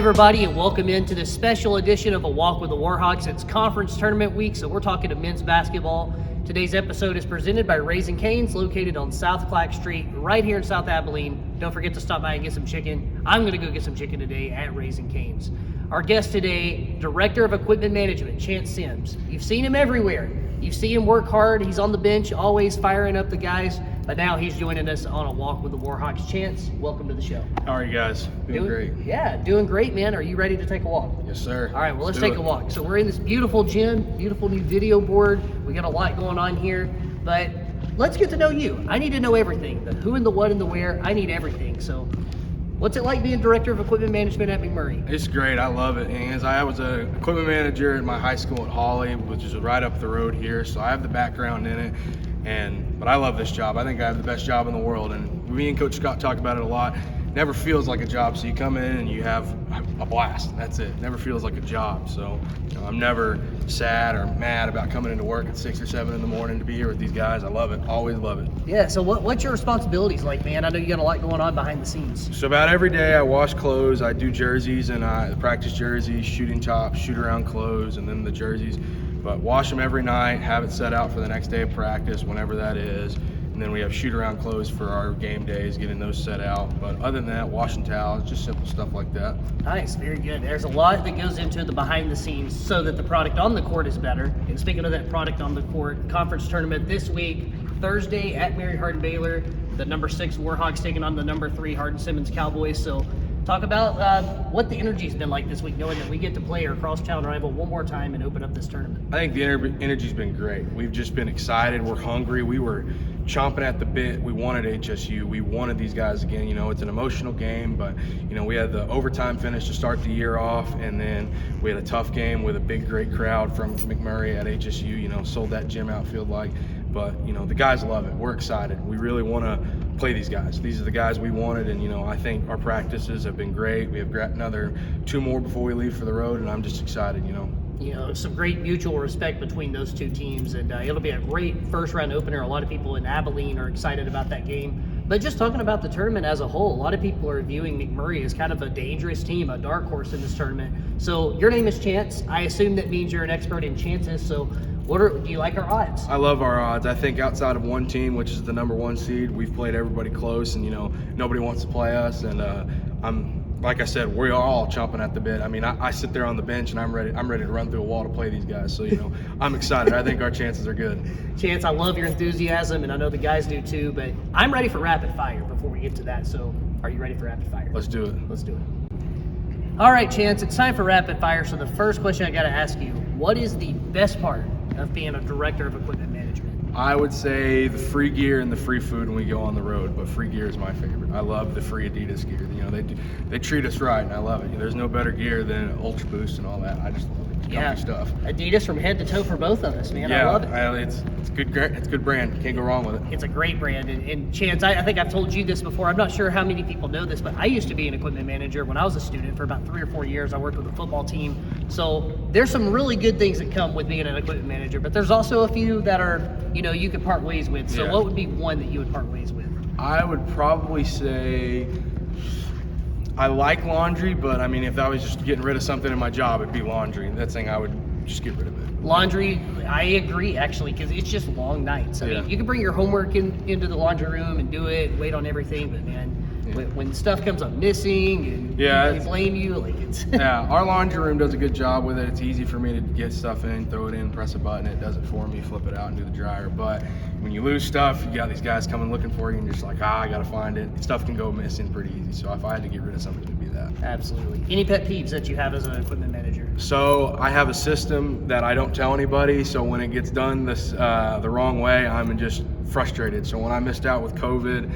everybody, and welcome into this special edition of A Walk with the Warhawks. It's conference tournament week, so we're talking to men's basketball. Today's episode is presented by Raising Cane's, located on South Clark Street, right here in South Abilene. Don't forget to stop by and get some chicken. I'm going to go get some chicken today at Raising Cane's. Our guest today, Director of Equipment Management, Chance Sims. You've seen him everywhere. You see him work hard. He's on the bench, always firing up the guys. But now he's joining us on A Walk with the Warhawks. Chance, welcome to the show. How are you guys? Doing great. Yeah, doing great, man. Are you ready to take a walk? Yes, sir. All right, well, let's take a walk. So we're in this beautiful gym, beautiful new video board. We got a lot going on here, but let's get to know you. I need to know everything, the who and the what and the where. I need everything. So what's it like being Director of Equipment Management at McMurray? It's great. I love it. And I was an equipment manager at my high school at Hawley, which is right up the road here. So I have the background in it. But I love this job. I think I have the best job in the world. And me and Coach Scott talked about it a lot. It never feels like a job. So you come in and you have a blast. That's it. It never feels like a job. So I'm never sad or mad about coming into work at 6 or 7 in the morning to be here with these guys. I love it. Always love it. Yeah, so what's your responsibilities like, man? I know you got a lot going on behind the scenes. So about every day I wash clothes, I do jerseys and I practice jerseys, shooting tops, shoot around clothes, and then the jerseys. But wash them every night, have it set out for the next day of practice, whenever that is. And then we have shoot around clothes for our game days, getting those set out. But other than that, washing towels, just simple stuff like that. Nice, very good. There's a lot that goes into the behind the scenes so that the product on the court is better. And speaking of that product on the court, conference tournament this week, Thursday at Mary Hardin Baylor, the number 6 Warhawks taking on the number 3 Hardin Simmons Cowboys. So talk about what the energy's been like this week, knowing that we get to play our crosstown rival one more time and open up this tournament. I think the energy's been great. We've just been excited. We're hungry. We were chomping at the bit. We wanted HSU. We wanted these guys again. It's an emotional game, but we had the overtime finish to start the year off, and then we had a tough game with a big, great crowd from McMurray at HSU. Sold that gym out, field like. But the guys love it. We're excited. We really want to play these guys. These are the guys we wanted, and I think our practices have been great. We have another 2 more before we leave for the road, and I'm just excited. Some great mutual respect between those two teams, and it'll be a great first round opener. A lot of people in Abilene are excited about that game. But just talking about the tournament as a whole, a lot of people are viewing McMurray as kind of a dangerous team, a dark horse in this tournament. So your name is Chance. I assume that means you're an expert in chances. So do you like our odds? I love our odds. I think outside of one team, which is the number 1 seed, we've played everybody close, and nobody wants to play us. And like I said, we're all chomping at the bit. I sit there on the bench and I'm ready to run through a wall to play these guys. So I'm excited. I think our chances are good. Chance, I love your enthusiasm, and I know the guys do too. But I'm ready for rapid fire before we get to that. So are you ready for rapid fire? Let's do it. Let's do it. All right, Chance, it's time for rapid fire. So the first question I got to ask you: what is the best part of being a director of equipment management? I would say the free gear and the free food when we go on the road, but free gear is my favorite. I love the free Adidas gear. They treat us right, and I love it. There's no better gear than Ultra Boost and all that. I just love it. Comfy stuff. Adidas from head to toe for both of us, man. Yeah, I love it. It's good. It's good brand. Can't go wrong with it. It's a great brand. And Chance, I think I've told you this before. I'm not sure how many people know this, but I used to be an equipment manager when I was a student for about 3 or 4 years. I worked with a football team. So there's some really good things that come with being an equipment manager, but there's also a few that are, you could part ways with. So what would be one that you would part ways with? I would probably say I like laundry, but if I was just getting rid of something in my job, it'd be laundry. That thing, I would just get rid of it. Laundry, I agree, actually, because it's just long nights. I mean, you can bring your homework into the laundry room and do it, wait on everything, but man, when stuff comes up missing and they blame you, it's our laundry room does a good job with it. It's easy for me to get stuff in, throw it in, press a button, it does it for me, flip it out and do the dryer. But when you lose stuff, you got these guys coming looking for you, and you're just like, I gotta find it. Stuff can go missing pretty easy. So if I had to get rid of something, it'd be that. Absolutely. Any pet peeves that you have as an equipment manager? So I have a system that I don't tell anybody. So when it gets done the wrong way, I'm just frustrated. So when I missed out with COVID,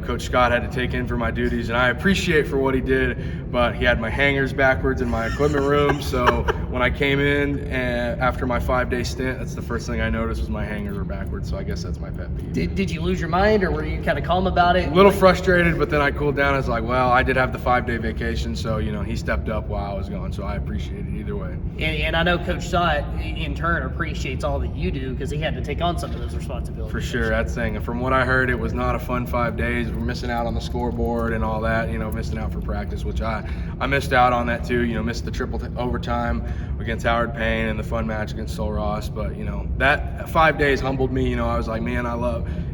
Coach Scott had to take in for my duties, and I appreciate for what he did, but he had my hangers backwards in my equipment room. So when I came in after my 5-day stint, that's the first thing I noticed was my hangers were backwards. So I guess that's my pet peeve. Did you lose your mind, or were you kind of calm about it? A little frustrated, but then I cooled down. I was like, well, I did have the 5-day vacation, so he stepped up while I was gone. So I appreciate it either way. And I know Coach Stott, in turn, appreciates all that you do because he had to take on some of those responsibilities. For sure, that's saying. And from what I heard, it was not a fun 5 days. We're missing out on the scoreboard and all that, missing out for practice, which I missed out on that too. Missed the triple overtime against Howard Payne and the fun match against Sol Ross. But, that 5 days humbled me. I was like, man,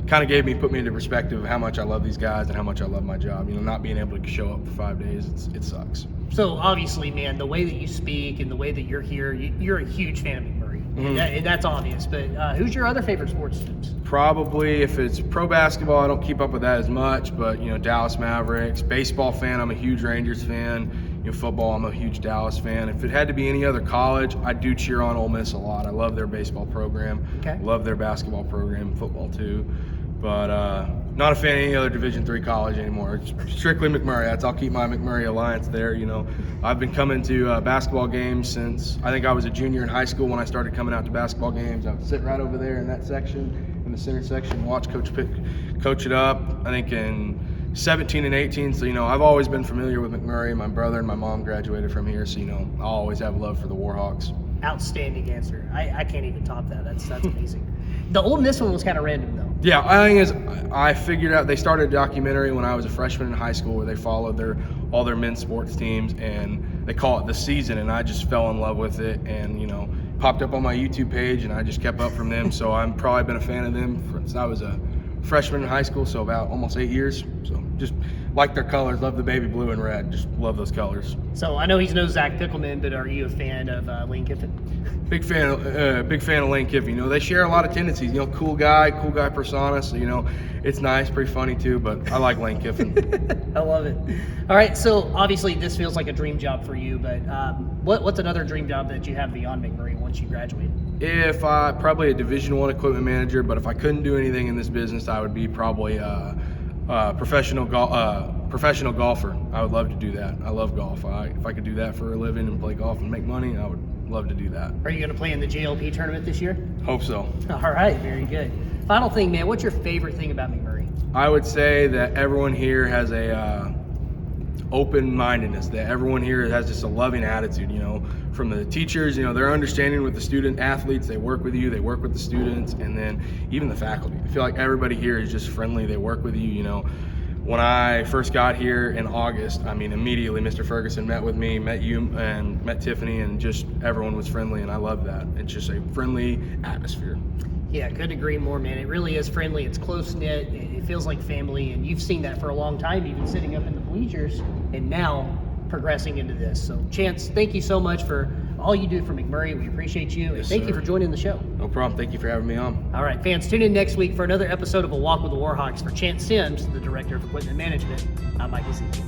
put me into perspective of how much I love these guys and how much I love my job. Not being able to show up for 5 days, it sucks. So obviously, man, the way that you speak and the way that you're here, you're a huge fan of McMurray, and that's obvious. But who's your other favorite sports teams? Probably, if it's pro basketball, I don't keep up with that as much. But Dallas Mavericks. Baseball fan, I'm a huge Rangers fan. Football, I'm a huge Dallas fan. If it had to be any other college, I do cheer on Ole Miss a lot. I love their baseball program. Okay. Love their basketball program, football too. But not a fan of any other Division III college anymore. It's strictly McMurray. I'll keep my McMurray alliance there. I've been coming to basketball games since I think I was a junior in high school when I started coming out to basketball games. I would sit right over there in that section, in the center section, watch Coach coach it up. I think in 17 and 18. So, I've always been familiar with McMurray. My brother and my mom graduated from here. So, I'll always have love for the Warhawks. Outstanding answer. I can't even top that. That's amazing. The Ole Miss one was kind of random, though. Yeah, I think I figured out they started a documentary when I was a freshman in high school where they followed all their men's sports teams, and they call it The Season, and I just fell in love with it, and popped up on my YouTube page, and I just kept up from them. So I've probably been a fan of them since I was a freshman in high school, so about almost 8 years. So just like their colors, love the baby blue and red, just love those colors. So I know he's no Zach Pickelman, but are you a fan of Lane Kiffin? Big fan of Lane Kiffin. They share a lot of tendencies. Cool guy persona. So it's nice, pretty funny too. But I like Lane Kiffin. I love it. All right, so obviously this feels like a dream job for you. But what's another dream job that you have beyond McMurray once you graduate? Probably a Division I equipment manager. But if I couldn't do anything in this business, I would be probably a professional golfer. I would love to do that. I love golf. If I could do that for a living and play golf and make money, I would love to do that. Are you going to play in the JLP tournament this year? Hope so. All right, very good. Final thing, man, what's your favorite thing about McMurray? I would say that everyone here has a open-mindedness, that everyone here has just a loving attitude, from the teachers, they're understanding with the student athletes, they work with you, they work with the students, and then even the faculty. I feel like everybody here is just friendly, they work with you, When I first got here in August, immediately Mr. Ferguson met with me, met you, and met Tiffany, and just everyone was friendly, and I love that. It's just a friendly atmosphere. Yeah, couldn't agree more, man. It really is friendly. It's close-knit. It feels like family, and you've seen that for a long time, even sitting up in the bleachers, and now progressing into this. So, Chance, thank you so much for all you do for McMurray. We appreciate you, and thank you for joining the show. No problem. Thank you for having me on. All right, fans, tune in next week for another episode of A Walk with the Warhawks. For Chance Sims, the Director of Equipment Management, I'm Mike Ezekiel.